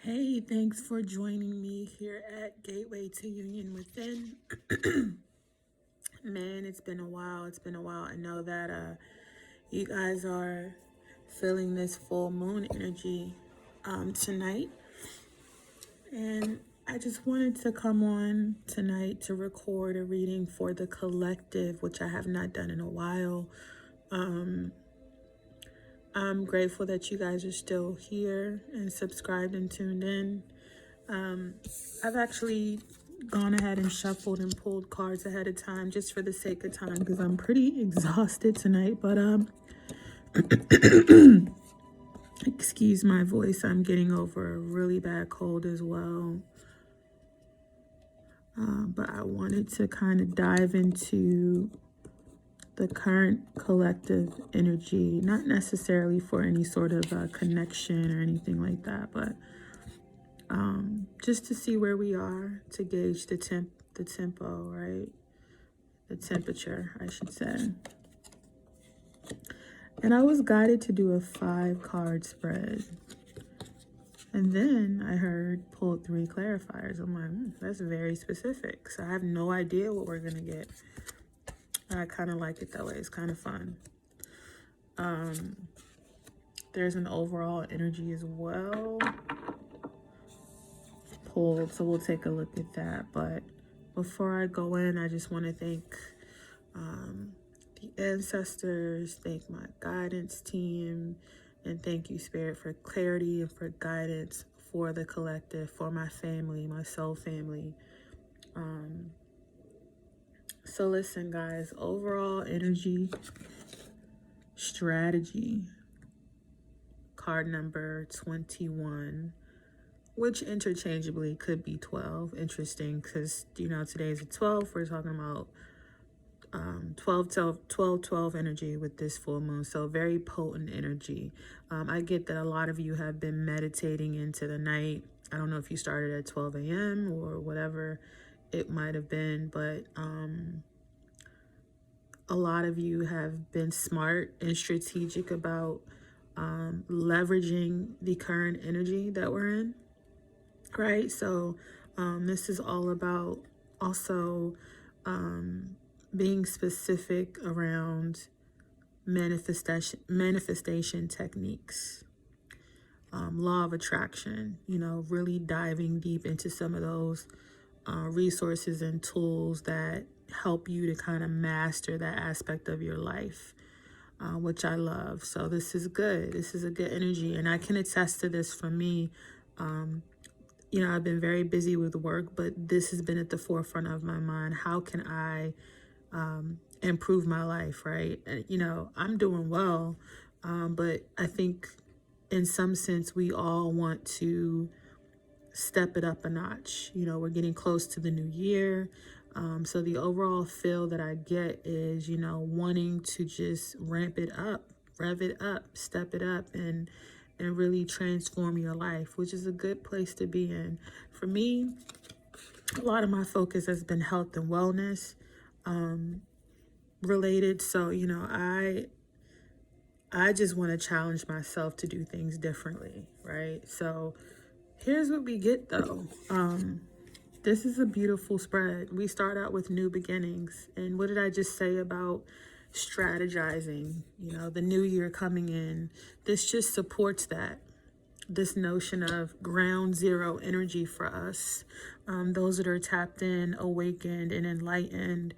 Hey, thanks for joining me here at Gateway to Union Within. Man, it's been a while. It's been a while. I know that you guys are feeling this full moon energy tonight. And I just wanted to come on tonight to record a reading for the collective, which I have not done in a while. I'm grateful that you guys are still here and subscribed and tuned in. I've actually gone ahead and shuffled and pulled cards ahead of time just for the sake of time because I'm pretty exhausted tonight. But excuse my voice, I'm getting over a really bad cold as well. But I wanted to kind of dive into the current collective energy, not necessarily for any sort of connection or anything like that, but just to see where we are, to gauge the tempo, right? The temperature, I should say. And I was guided to do a 5-card spread. And then I heard pulled 3 clarifiers. I'm like, that's very specific. So I have no idea what we're going to get. I kind of like it that way. It's kind of fun. There's an overall energy as well pulled. So we'll take a look at that. But before I go in, I just want to thank the ancestors, thank my guidance team, and thank you, Spirit, for clarity and for guidance for the collective, for my family, my soul family. So listen, guys, overall energy, strategy, card number 21, which interchangeably could be 12. Interesting, because, today's a 12. We're talking about 12 energy with this full moon. So very potent energy. I get that a lot of you have been meditating into the night. I don't know if you started at 12 a.m. or whatever it might have been, but a lot of you have been smart and strategic about leveraging the current energy that we're in, right? So this is all about also being specific around manifestation techniques, law of attraction, really diving deep into some of those resources and tools that help you to kind of master that aspect of your life, which I love. So this is good. This is a good energy. And I can attest to this for me. I've been very busy with work, but this has been at the forefront of my mind. How can I improve my life, right? And, I'm doing well, but I think in some sense we all want to step it up a notch. We're getting close to the new year. So the overall feel that I get is, wanting to just rev it up, step it up, and really transform your life, which is a good place to be in. For me, a lot of my focus has been health and wellness related. So, I just want to challenge myself to do things differently, right? So here's what we get though. This is a beautiful spread. We start out with new beginnings. And what did I just say about strategizing? The new year coming in. This just supports that. This notion of ground zero energy for us. Those that are tapped in, awakened, and enlightened.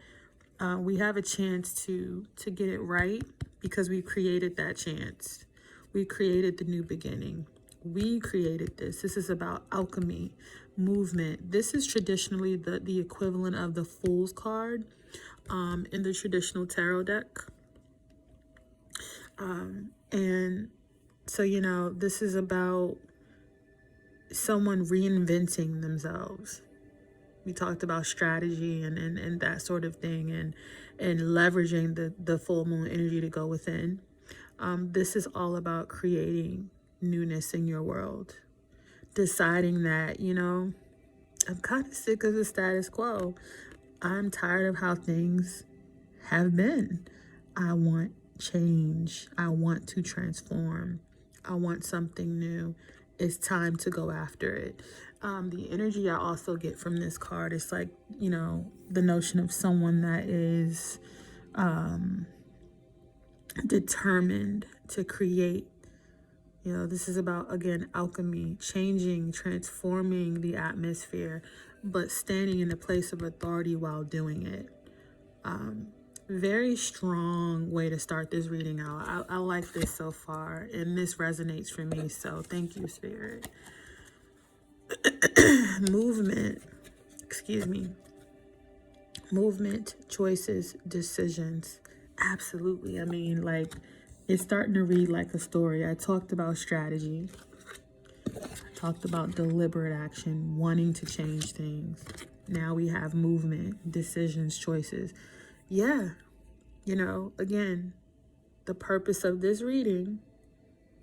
We have a chance to get it right because we created that chance. We created the new beginning. We created this. This is about alchemy, movement. This is traditionally the equivalent of the Fool's card in the traditional tarot deck. And so, this is about someone reinventing themselves. We talked about strategy and that sort of thing, and leveraging the full moon energy to go within. This is all about creating newness in your world. Deciding that, I'm kind of sick of the status quo. I'm tired of how things have been. I want change. I want to transform. I want something new. it's time to go after it. The energy I also get from this card is like, you know, the notion of someone that is determined to create. You know, this is about, again, alchemy, changing, transforming the atmosphere, but standing in the place of authority while doing it. Very strong way to start this reading out. I like this so far, and this resonates for me, so thank you, Spirit. Movement, excuse me. Movement, choices, decisions. Absolutely. I mean, like, it's starting to read like a story. I talked about strategy. I talked about deliberate action, wanting to change things. Now we have movement, decisions, choices. Yeah, you know, again, the purpose of this reading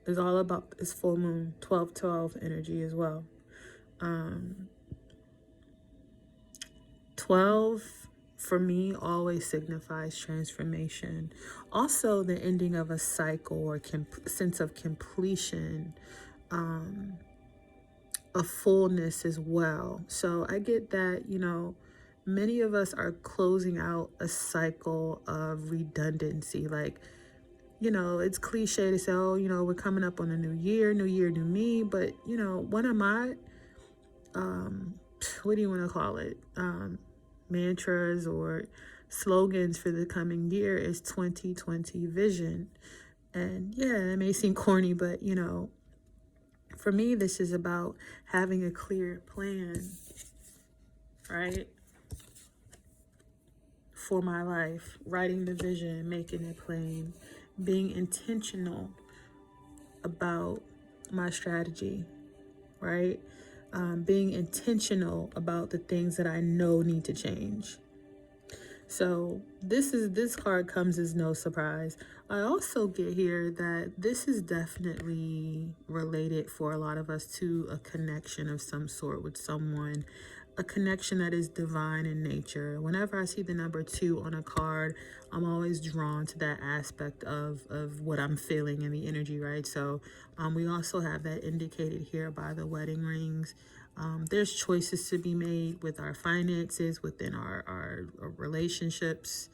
is all about this full moon, 12-12 energy as well. 12 for me always signifies transformation. Also the ending of a cycle or sense of completion, a fullness as well. So I get that, you know, many of us are closing out a cycle of redundancy. Like, you know, it's cliche to say, oh, you know, we're coming up on a new year, new me. But, you know, one of my, what do you want to call it? Mantras or slogans for the coming year is 2020 vision. And yeah, it may seem corny, but, you know, for me, this is about having a clear plan, right? For my life, writing the vision, making it plain, being intentional about my strategy, right? Being intentional about the things that I know need to change. So this card comes as no surprise. I also get here that this is definitely related for a lot of us to a connection of some sort with someone, a connection that is divine in nature. Whenever I see the number 2 on a card, I'm always drawn to that aspect of what I'm feeling in the energy, right? So we also have that indicated here by the wedding rings. There's choices to be made with our finances, within our relationships,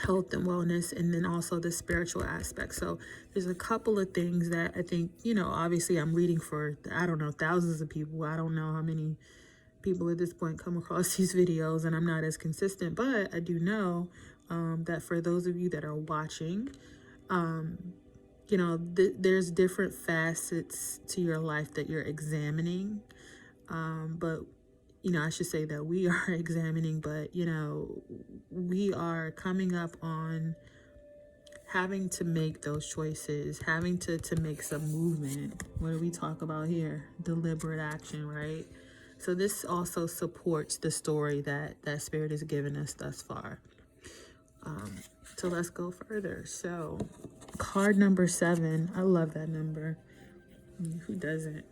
health and wellness, and then also the spiritual aspect. So there's a couple of things that I think, you know, obviously I'm reading for, I don't know, thousands of people. I don't know how many people at this point come across these videos, and I'm not as consistent, but I do know that for those of you that are watching, you know, there's different facets to your life that you're examining. But, you know, I should say that we are examining, but, you know, we are coming up on having to make those choices, having to make some movement. What do we talk about here? Deliberate action, right? So this also supports the story that Spirit has given us thus far. So let's go further. So card number 7. I love that number. Who doesn't?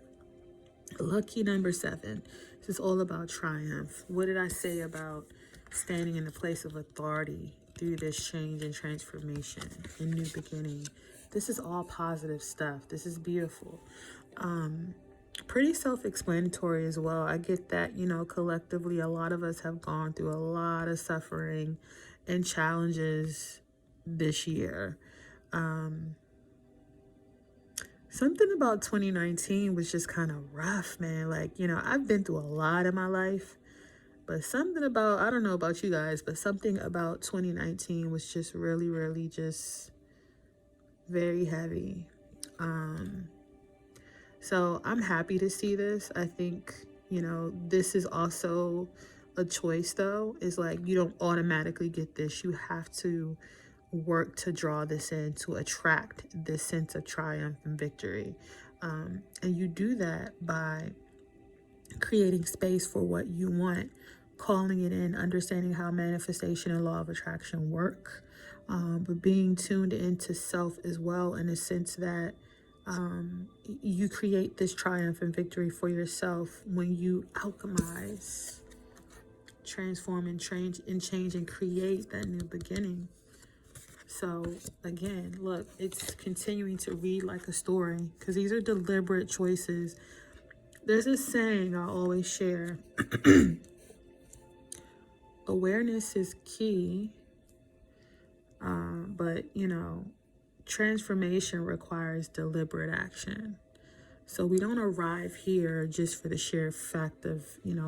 Lucky number 7. This is all about triumph. What did I say about standing in the place of authority through this change and transformation and new beginning? This is all positive stuff. This is beautiful. Pretty self-explanatory as well. I get that, you know, collectively, a lot of us have gone through a lot of suffering and challenges this year. Something about 2019 was just kind of rough, man. Like, you know, I've been through a lot in my life, but something about, I don't know about you guys, but something about 2019 was just really, really just very heavy. So I'm happy to see this. I think, you know, this is also a choice, though. It's like you don't automatically get this. You have to work to draw this in, to attract this sense of triumph and victory. And you do that by creating space for what you want, calling it in, understanding how manifestation and law of attraction work, but being tuned into self as well, in a sense that you create this triumph and victory for yourself when you alchemize, transform and change and create that new beginning. So again, look, it's continuing to read like a story because these are deliberate choices. There's a saying I always share. Awareness is key, but transformation requires deliberate action. So we don't arrive here just for the sheer fact of,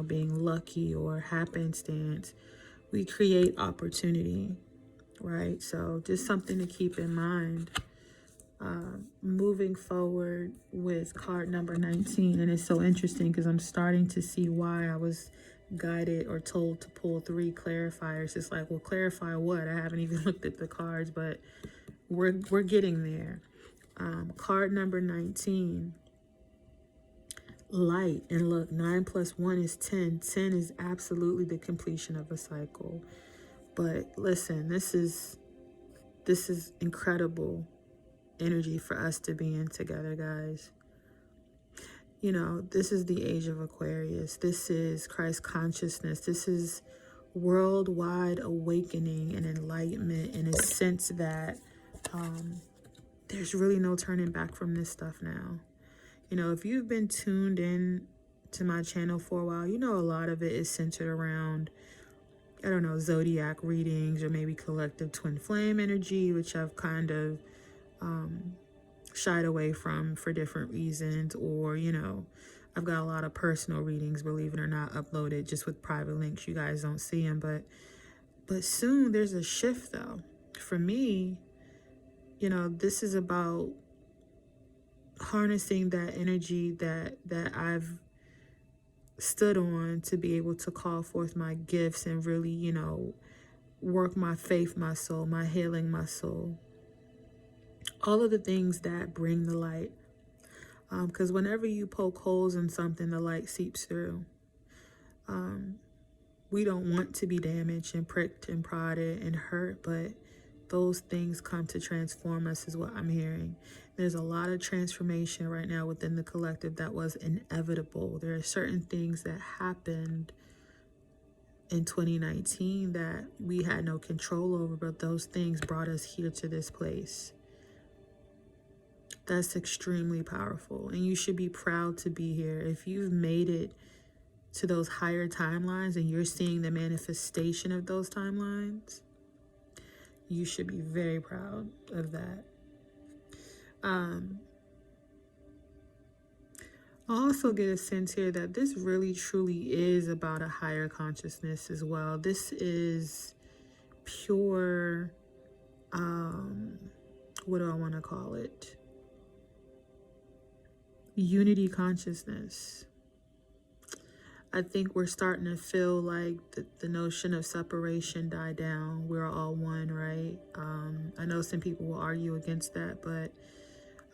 being lucky or happenstance. We create opportunity, right? So just something to keep in mind. Moving forward with card number 19. And it's so interesting because I'm starting to see why I was guided or told to pull 3 clarifiers. It's like, well, clarify what? I haven't even looked at the cards, but we're getting there. Card number 19. Light. And look, 9 plus 1 is 10. 10 is absolutely the completion of a cycle. But listen, this is incredible energy for us to be in together, guys. This is the age of Aquarius. This is Christ consciousness. This is worldwide awakening and enlightenment in a sense that there's really no turning back from this stuff now. If you've been tuned in to my channel for a while, a lot of it is centered around, zodiac readings or maybe collective twin flame energy, which I've kind of shied away from for different reasons. Or, I've got a lot of personal readings, believe it or not, uploaded just with private links. You guys don't see them, but soon there's a shift though. For me, this is about harnessing that energy that I've stood on to be able to call forth my gifts and really, work my faith muscle, my healing muscle, all of the things that bring the light. Because whenever you poke holes in something, the light seeps through. We don't want to be damaged and pricked and prodded and hurt, but those things come to transform us is what I'm hearing. There's a lot of transformation right now within the collective that was inevitable. There are certain things that happened in 2019 that we had no control over, but those things brought us here to this place. That's extremely powerful, and you should be proud to be here. If you've made it to those higher timelines and you're seeing the manifestation of those timelines, you should be very proud of that. I also get a sense here that this really truly is about a higher consciousness as well. This is pure, what do I want to call it? Unity consciousness. I think we're starting to feel like the notion of separation die down. We're all one, right? I know some people will argue against that, but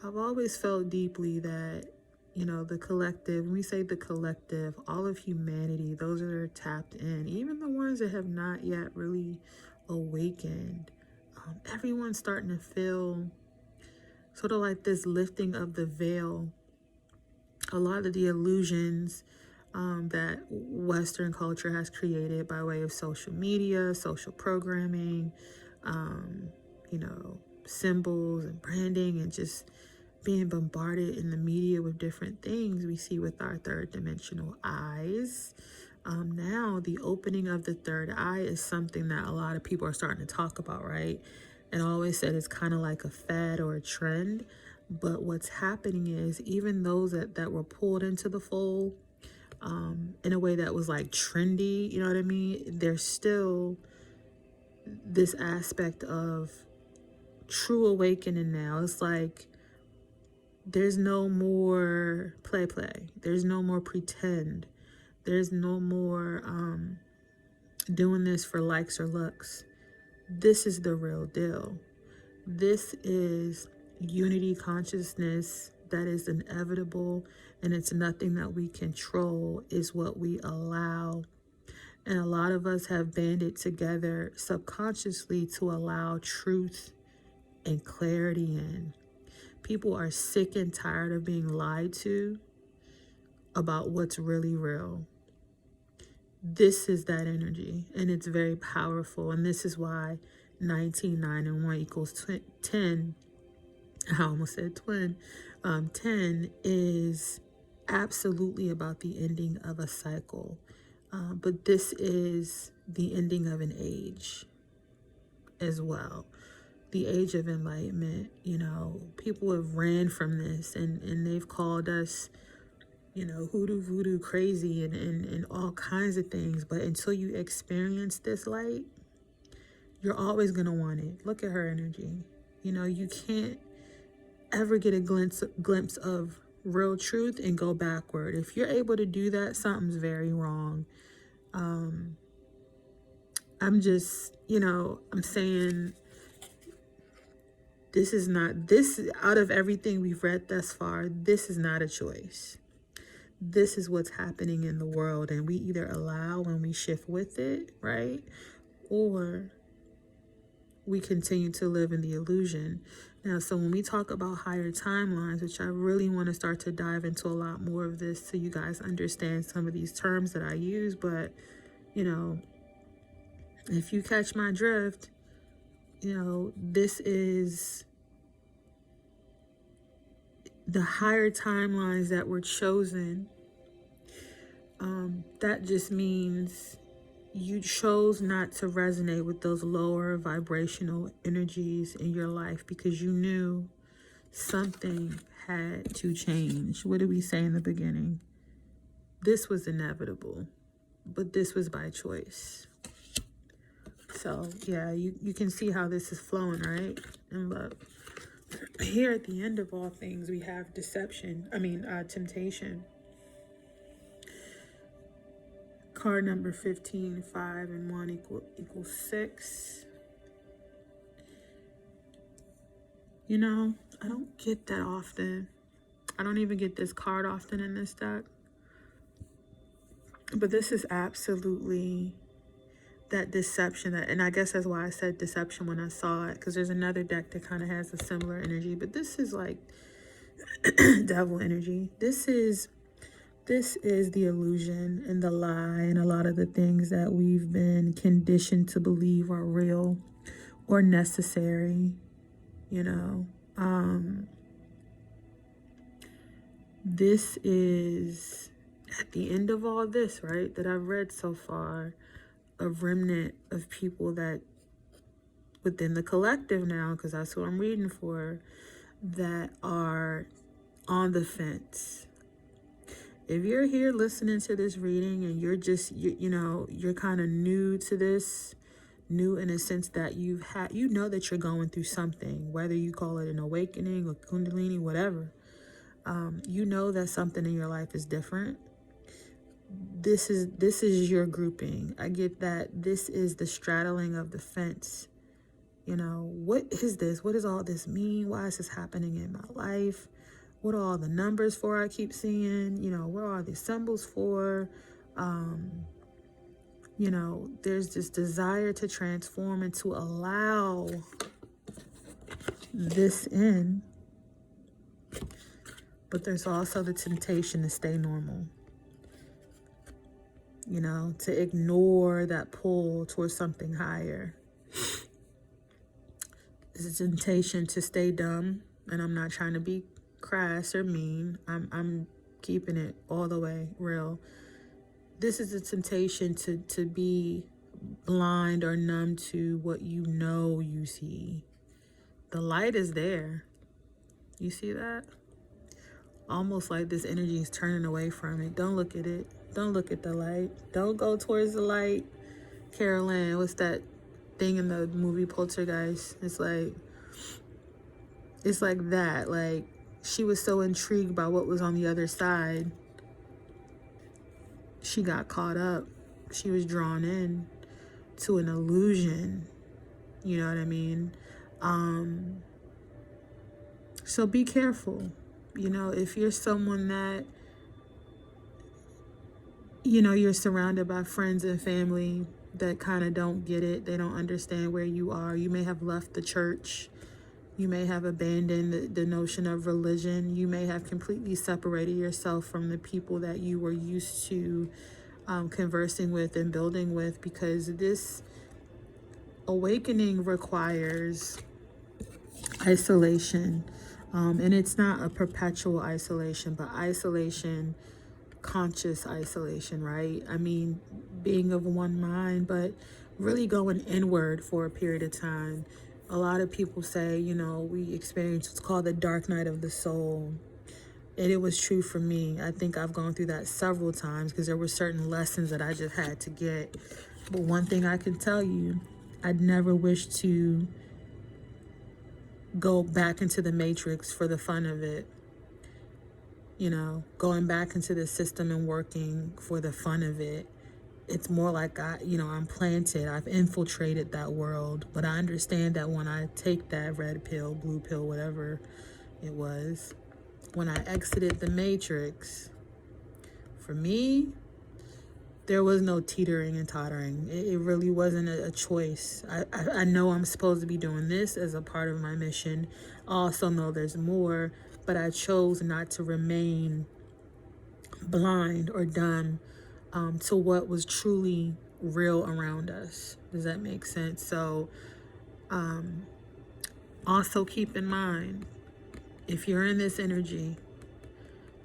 I've always felt deeply that, the collective, when we say the collective, all of humanity, those that are tapped in, even the ones that have not yet really awakened, everyone's starting to feel sort of like this lifting of the veil. A lot of the illusions that Western culture has created by way of social media, social programming, symbols and branding, and just being bombarded in the media with different things we see with our third dimensional eyes. Now the opening of the third eye is something that a lot of people are starting to talk about, right? And I always said it's kind of like a fad or a trend. But what's happening is even those that were pulled into the fold in a way that was like trendy, you know what I mean? There's still this aspect of true awakening now. It's like there's no more play. There's no more pretend. There's no more doing this for likes or looks. This is the real deal. This is unity consciousness that is inevitable, and it's nothing that we control, is what we allow. And a lot of us have banded together subconsciously to allow truth and clarity in. People are sick and tired of being lied to about what's really real. This is that energy, and it's very powerful. And this is why 19, 9, and 1 equals 10. I almost said twin. 10 is absolutely about the ending of a cycle. But this is the ending of an age as well. The age of enlightenment. People have ran from this, and they've called us, hoodoo, voodoo, crazy, and all kinds of things. But until you experience this light, you're always going to want it. Look at her energy. You can't ever get a glimpse of real truth and go backward. If you're able to do that, something's very wrong. I'm just, I'm saying this out of everything we've read thus far, this is not a choice. This is what's happening in the world, and we either allow and we shift with it, right? Or we continue to live in the illusion. Now, so when we talk about higher timelines, which I really want to start to dive into a lot more of this so you guys understand some of these terms that I use, but, if you catch my drift, this is the higher timelines that were chosen. That just means you chose not to resonate with those lower vibrational energies in your life because you knew something had to change. What did we say in the beginning? This was inevitable, but this was by choice. So yeah, you can see how this is flowing, right? And look, here at the end of all things, we have temptation. Card number 15, 5, and 1 equals 6. I don't get that often. I don't even get this card often in this deck. But this is absolutely that deception. And I guess that's why I said deception when I saw it. Because there's another deck that kind of has a similar energy. But this is like devil energy. This is the illusion and the lie and a lot of the things that we've been conditioned to believe are real or necessary, This is, at the end of all this, right, that I've read so far, a remnant of people that within the collective now, because that's what I'm reading for, that are on the fence. If you're here listening to this reading and you're just, you're kind of new to this, new in a sense that that you're going through something, whether you call it an awakening or kundalini, whatever, that something in your life is different. This is your grouping. I get that this is the straddling of the fence. What is this? What does all this mean? Why is this happening in my life? What are all the numbers for I keep seeing? What are all these symbols for? There's this desire to transform and to allow this in. But there's also the temptation to stay normal. To ignore that pull towards something higher. There's a temptation to stay dumb. And I'm not trying to be crass or mean. I'm keeping it all the way real. This is a temptation to be blind or numb to what you see. The light is there. You see that? Almost like this energy is turning away from it. Don't look at it. Don't look at the light. Don't go towards the light. Carol Ann, what's that thing in the movie Poltergeist? It's like that. Like, she was so intrigued by what was on the other side. She got caught up. She was drawn in to an illusion. You know what I mean? So be careful. If you're someone that, you're surrounded by friends and family that kind of don't get it. They don't understand where you are. You may have left the church. You may have abandoned the notion of religion. You may have completely separated yourself from the people that you were used to conversing with and building with, because this awakening requires isolation. And it's not a perpetual isolation, but isolation, conscious isolation, right? I mean, being of one mind, but really going inward for a period of time. A lot of people say, you know, we experience what's called the dark night of the soul. And it was true for me. I think I've gone through that several times because there were certain lessons that I just had to get. But one thing I can tell you, I'd never wish to go back into the matrix for the fun of it. You know, going back into the system and working for the fun of it. It's more like I'm planted. I've infiltrated that world. But I understand that when I take that red pill, blue pill, whatever it was, when I exited the matrix, for me, there was no teetering and tottering. It really wasn't a choice. I know I'm supposed to be doing this as a part of my mission. I also know there's more, but I chose not to remain blind or dumb to what was truly real around us. Does that make sense? So also keep in mind, if you're in this energy,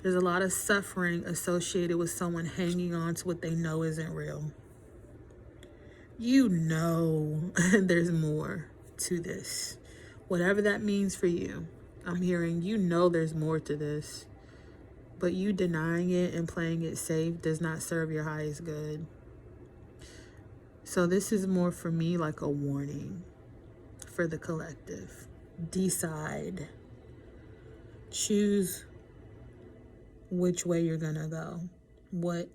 there's a lot of suffering associated with someone hanging on to what they know isn't real. You know there's more to this. Whatever that means for you, I'm hearing you know there's more to this. But you denying it and playing it safe does not serve your highest good. So this is more for me like a warning for the collective. Decide. Choose which way you're gonna go. What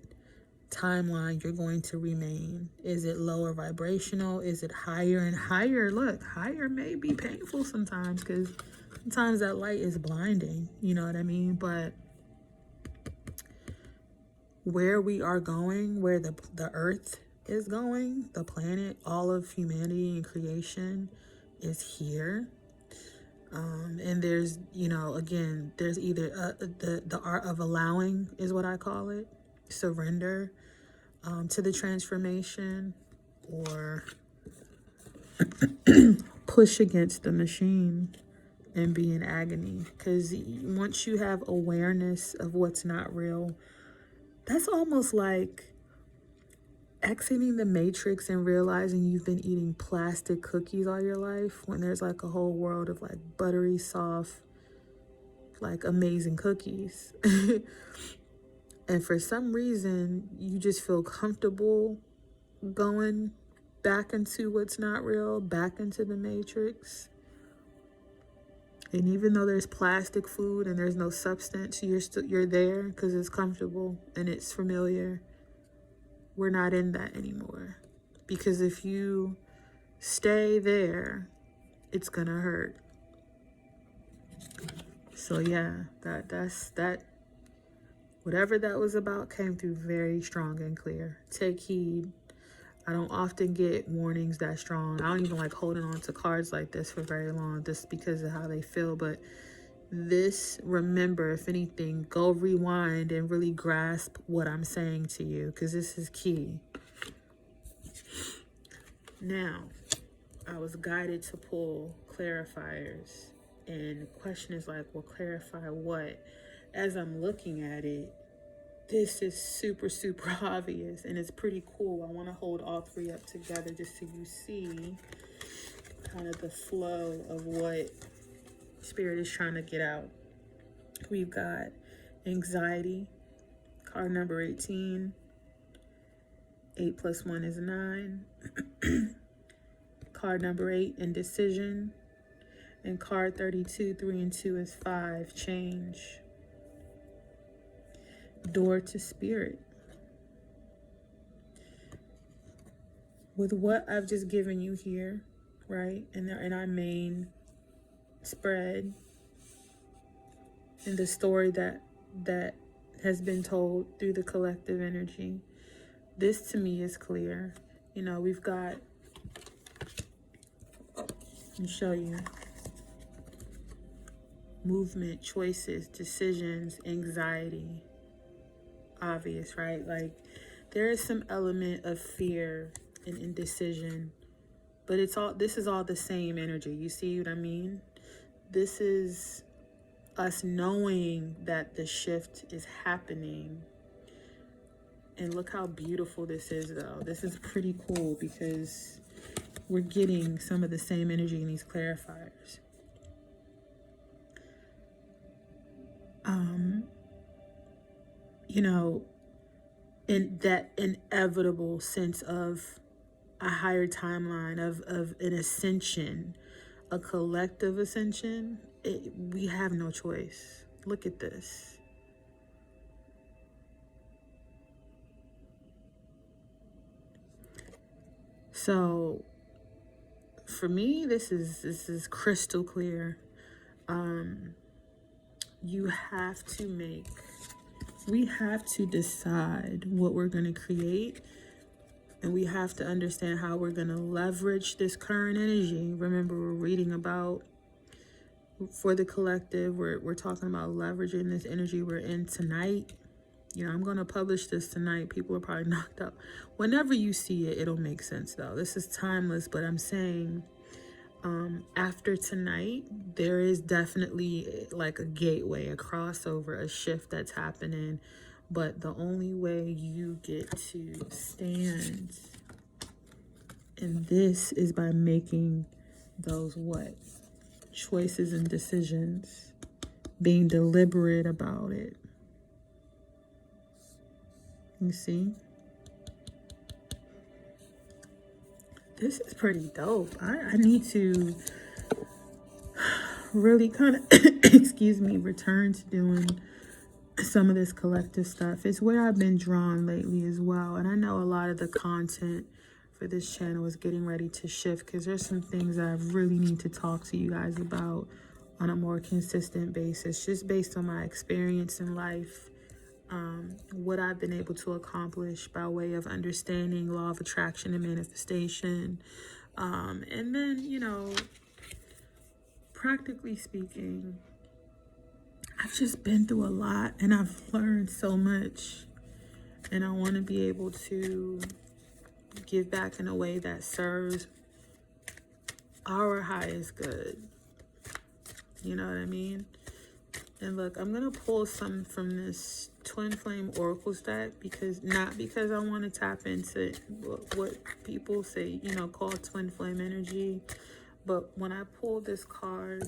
timeline you're going to remain. Is it lower vibrational? Is it higher and higher? Look, higher may be painful sometimes because sometimes that light is blinding. You know what I mean? But where we are going, where the earth is going, the planet, all of humanity and creation is here. And there's, again, there's either the art of allowing is what I call it, surrender to the transformation, or push against the machine and be in agony. Because once you have awareness of what's not real, that's almost like exiting the matrix and realizing you've been eating plastic cookies all your life when there's like a whole world of like buttery, soft, like amazing cookies. And for some reason, you just feel comfortable going back into what's not real, back into the matrix. And even though there's plastic food and there's no substance, you're there because it's comfortable and it's familiar. We're not in that anymore. Because if you stay there, it's gonna hurt. So yeah, that's whatever that was about came through very strong and clear. Take heed. I don't often get warnings that strong. I don't even like holding on to cards like this for very long just because of how they feel. But this, remember, if anything, go rewind and really grasp what I'm saying to you, because this is key. Now, I was guided to pull clarifiers, and the question is like, well, clarify what? As I'm looking at it, this is super, super obvious, and it's pretty cool. I want to hold all three up together just so you see kind of the flow of what Spirit is trying to get out. We've got anxiety, card number 18. 8 plus 1 is 9. Card number 8, indecision. And card 32, 3 and 2 is 5, change. Door to spirit. With what I've just given you here, right, in our main spread, and the story that has been told through the collective energy, this to me is clear. We've got, let me show you, movement, choices, decisions, anxiety. Obvious, right? Like there is some element of fear and indecision But this is all the same energy. You see what I mean? This is us knowing that the shift is happening. And look how beautiful this is, though. This is pretty cool because we're getting some of the same energy in these clarifiers. You know, in that inevitable sense of a higher timeline, of an ascension, a collective ascension, we have no choice. Look at this. So for me, this is crystal clear. We have to decide what we're going to create, and we have to understand how we're going to leverage this current energy. Remember, we're reading about, for the collective, we're talking about leveraging this energy we're in tonight. You know, I'm going to publish this tonight. People are probably knocked out. Whenever you see it, it'll make sense, though. This is timeless, but I'm saying after tonight, there is definitely like a gateway, a crossover, a shift that's happening. But the only way you get to stand in this is by making those choices and decisions, being deliberate about it. You see? This is pretty dope. I need to really kind of, return to doing some of this collective stuff. It's where I've been drawn lately as well. And I know a lot of the content for this channel is getting ready to shift because there's some things that I really need to talk to you guys about on a more consistent basis, just based on my experience in life. What I've been able to accomplish by way of understanding law of attraction and manifestation. And then, you know, practically speaking, I've just been through a lot and I've learned so much. And I want to be able to give back in a way that serves our highest good. You know what I mean? And look, I'm going to pull some from this Twin Flame Oracle deck not because I want to tap into what people say, you know, call Twin Flame energy. But when I pulled this card,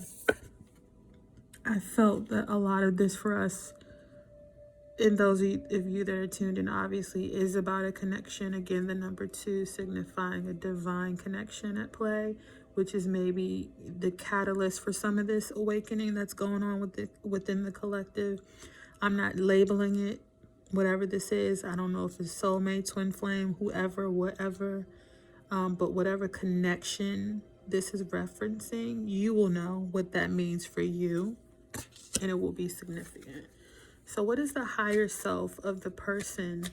I felt that a lot of this for us, and those of you that are tuned in, obviously, is about a connection. Again, the number 2 signifying a divine connection at play, which is maybe the catalyst for some of this awakening that's going on within the collective. I'm not labeling it, whatever this is. I don't know if it's soulmate, twin flame, whoever, whatever. But whatever connection this is referencing, you will know what that means for you, and it will be significant. So what is the higher self of the person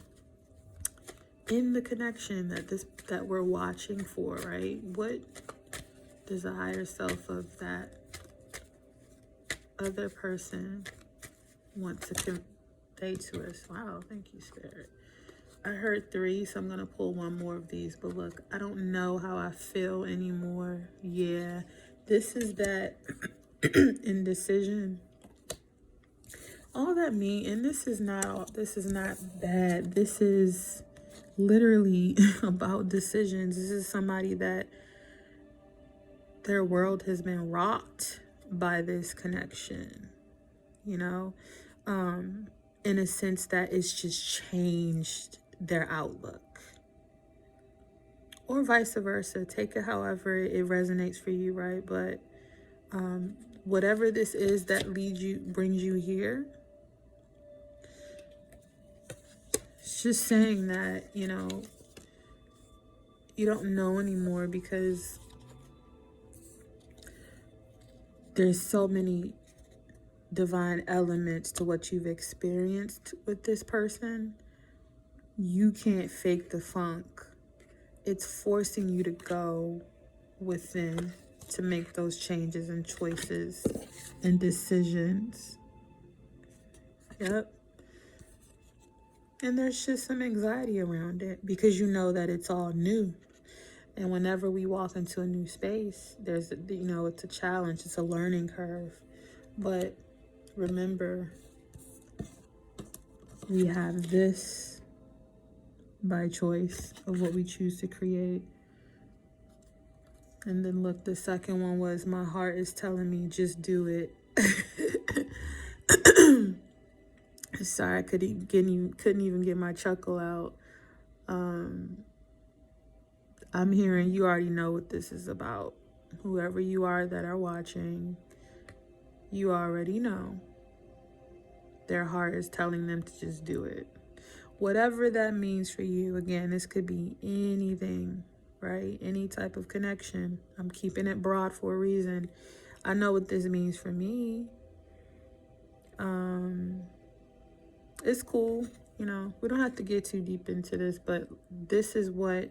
in the connection that we're watching for, right? What does the higher self of that other person want to convey to us? Wow, thank you, Spirit. I heard 3, so I'm going to pull one more of these. But look, I don't know how I feel anymore. Yeah, this is that indecision. All that and this is not bad. This is literally about decisions. This is somebody that their world has been rocked by this connection, you know, in a sense that it's just changed their outlook, or vice versa. Take it however it resonates for you, right? But whatever this is that brings you here, it's just saying that, you know, you don't know anymore because there's so many divine elements to what you've experienced with this person. You can't fake the funk. It's forcing you to go within to make those changes and choices and decisions. Yep. And there's just some anxiety around it because you know that it's all new. And whenever we walk into a new space, there's, it's a challenge, it's a learning curve. But remember, we have this by choice of what we choose to create. And then look, the second one was, my heart is telling me just do it. Sorry, I couldn't even get my chuckle out. I'm hearing you already know what this is about. Whoever you are that are watching, you already know. Their heart is telling them to just do it. Whatever that means for you. Again, this could be anything, right? Any type of connection. I'm keeping it broad for a reason. I know what this means for me. It's cool. We don't have to get too deep into this, but this is what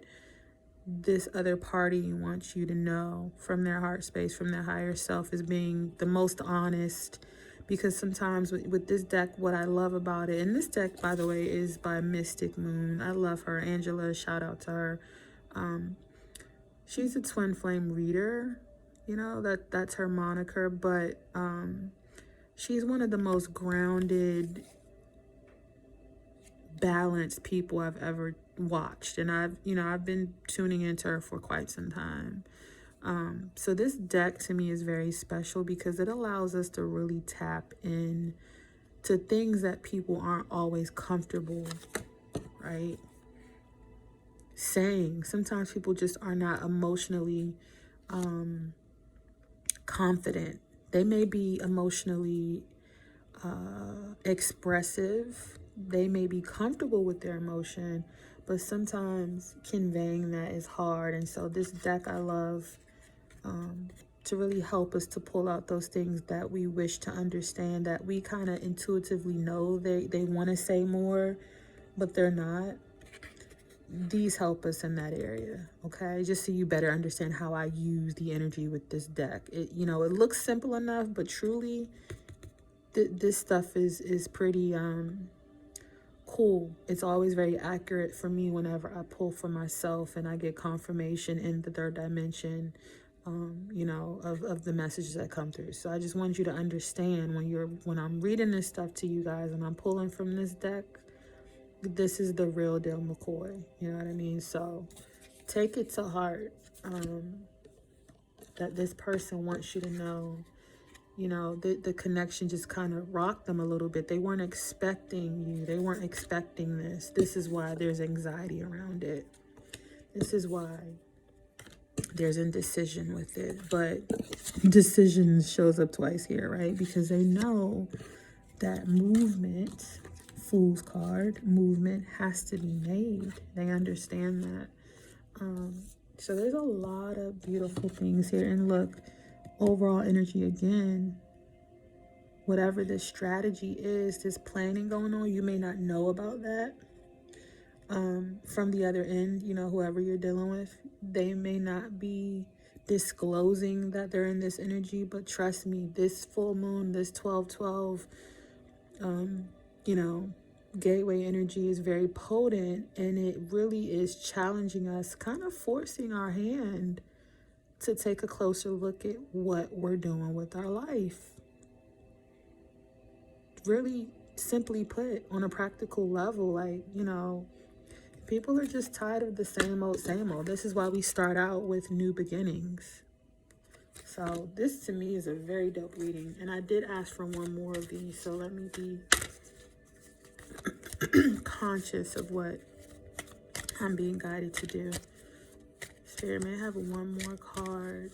this other party wants you to know from their heart space, from their higher self, is being the most honest. Because sometimes with this deck, what I love about it, and this deck, by the way, is by Mystic Moon. I love her. Angela, shout out to her. She's a twin flame reader. That's her moniker. But she's one of the most grounded, balanced people I've ever watched, and I've been tuning into her for quite some time. So this deck to me is very special because it allows us to really tap in to things that people aren't always comfortable, right, saying. Sometimes people just are not emotionally confident. They may be emotionally expressive. They may be comfortable with their emotion, but sometimes conveying that is hard. And so this deck I love to really help us to pull out those things that we wish to understand, that we kind of intuitively know they want to say more, but they're not. These help us in that area, okay? Just so you better understand how I use the energy with this deck. It looks simple enough, but truly, this stuff is pretty cool. It's always very accurate for me whenever I pull for myself and I get confirmation in the third dimension, of the messages that come through. So I just want you to understand when I'm reading this stuff to you guys and I'm pulling from this deck, this is the real deal McCoy. You know what I mean? So take it to heart that this person wants you to know. The connection just kind of rocked them a little bit. They weren't expecting you. They weren't expecting this. This is why there's anxiety around it. This is why there's indecision with it. But decision shows up twice here, right? Because they know that movement, Fool's card, movement has to be made. They understand that. So there's a lot of beautiful things here. And look, overall energy again, whatever this strategy is, this planning going on, you may not know about that from the other end. Whoever you're dealing with, they may not be disclosing that they're in this energy, but trust me, this full moon, this 12/12 gateway energy is very potent, and it really is challenging us, kind of forcing our hand to take a closer look at what we're doing with our life. Really simply put, on a practical level, people are just tired of the same old, same old. This is why we start out with new beginnings. So this to me is a very dope reading. And I did ask for one more of these, so let me be conscious of what I'm being guided to do. Spirit, may I have one more card?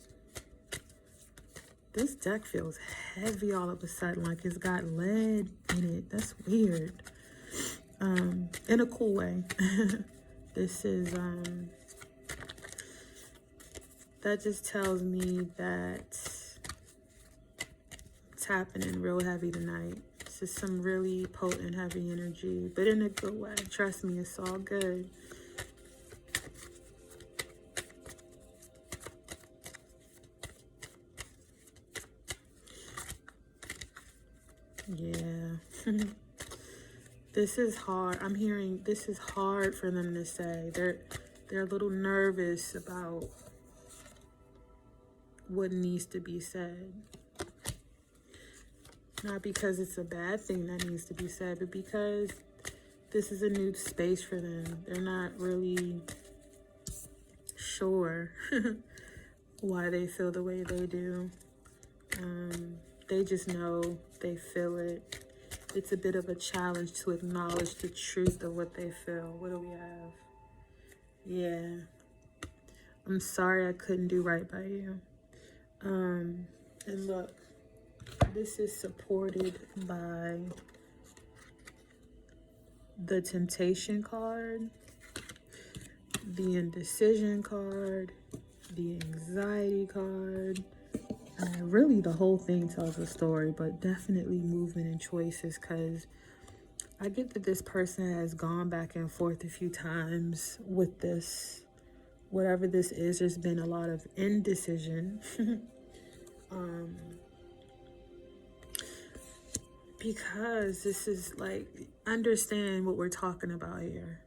This deck feels heavy all of a sudden, like it's got lead in it. That's weird. In a cool way. This is, that just tells me that it's happening real heavy tonight. This is some really potent, heavy energy, but in a good way. Trust me, it's all good. Yeah. This is hard. I'm hearing this is hard for them to say. They're a little nervous about what needs to be said. Not because it's a bad thing that needs to be said, but because this is a new space for them. They're not really sure why they feel the way they do. They just know they feel it. It's a bit of a challenge to acknowledge the truth of what they feel. What do we have? Yeah. I'm sorry I couldn't do right by you. And look, this is supported by the Temptation card, the Indecision card, the Anxiety card. Really, the whole thing tells a story, but definitely movement and choices, because I get that this person has gone back and forth a few times with this. Whatever this is, there's been a lot of indecision. Because this is like, understand what we're talking about here.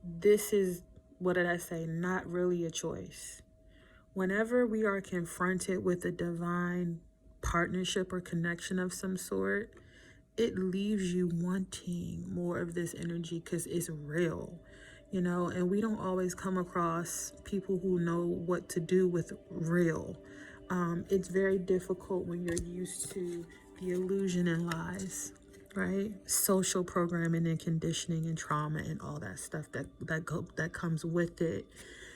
This is, what did I say? Not really a choice. Whenever we are confronted with a divine partnership or connection of some sort, it leaves you wanting more of this energy because it's real, you know, and we don't always come across people who know what to do with real. It's very difficult when you're used to the illusion and lies, right? Social programming and conditioning and trauma and all that stuff that comes with it.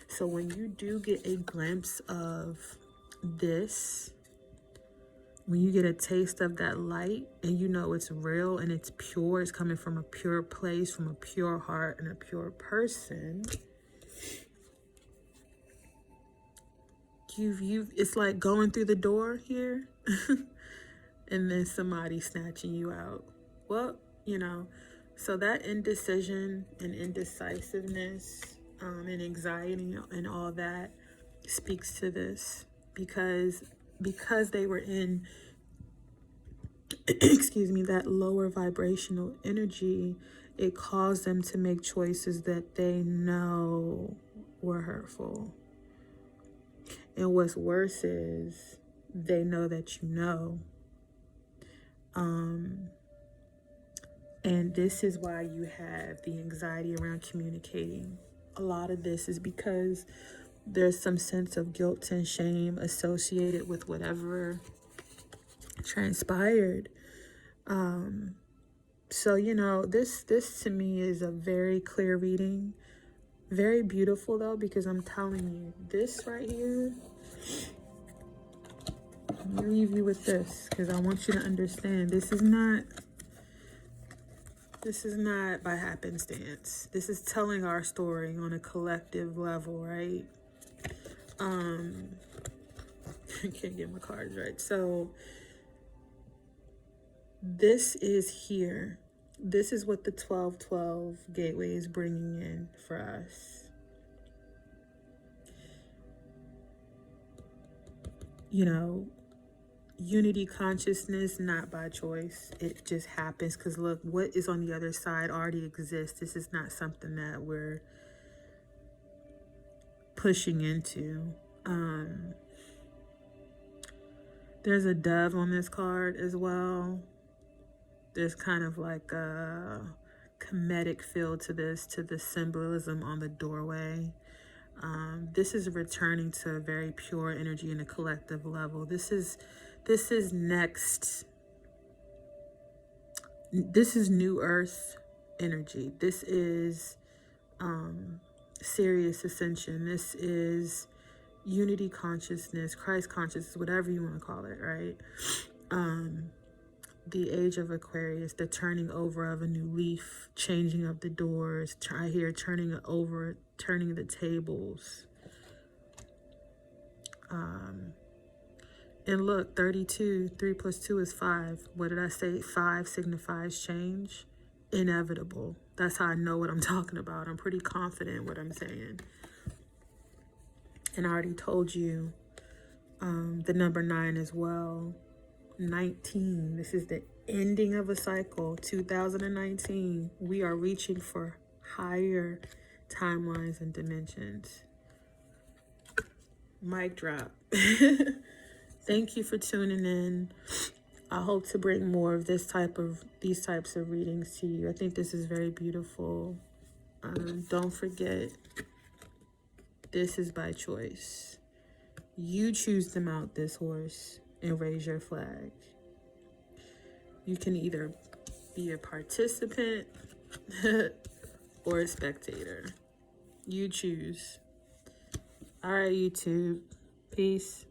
So when you do get a glimpse of this, when you get a taste of that light and you know it's real and it's pure, it's coming from a pure place, from a pure heart and a pure person, it's like going through the door here and then somebody snatching you out. Well, you know, so that indecision and indecisiveness and anxiety and all that speaks to this, because they were in excuse me, that lower vibrational energy, it caused them to make choices that they know were hurtful. And what's worse is they know that you know. And this is why you have the anxiety around communicating. A lot of this is because there's some sense of guilt and shame associated with whatever transpired. So, you know, this to me is a very clear reading. Very beautiful though, because I'm telling you, this right here, let me leave you with this, because I want you to understand this is not by happenstance. This is telling our story on a collective level, right? I can't get my cards right. So this is here. This is what the 1212 gateway is bringing in for us. You know, unity consciousness, not by choice. It just happens because look, what is on the other side already exists. This is not something that we're pushing into. There's a dove on this card as well. There's kind of like a comedic feel to this, to the symbolism on the doorway. This is returning to a very pure energy in a collective level. This is next. This is new earth energy. This is Sirius ascension. This is unity consciousness, Christ consciousness, whatever you want to call it, right? The age of Aquarius, the turning over of a new leaf, changing of the doors. I hear turning it over, turning the tables. And look, 32, 3 plus 2 is 5. What did I say? 5 signifies change. Inevitable. That's how I know what I'm talking about. I'm pretty confident what I'm saying. And I already told you the number 9 as well. 19. This is the ending of a cycle. 2019. We are reaching for higher timelines and dimensions. Mic drop. Thank you for tuning in. I hope to bring more of these types of readings to you. I think this is very beautiful. Don't forget, this is by choice. You choose to mount this horse and raise your flag. You can either be a participant or a spectator. You choose. All right, YouTube. Peace.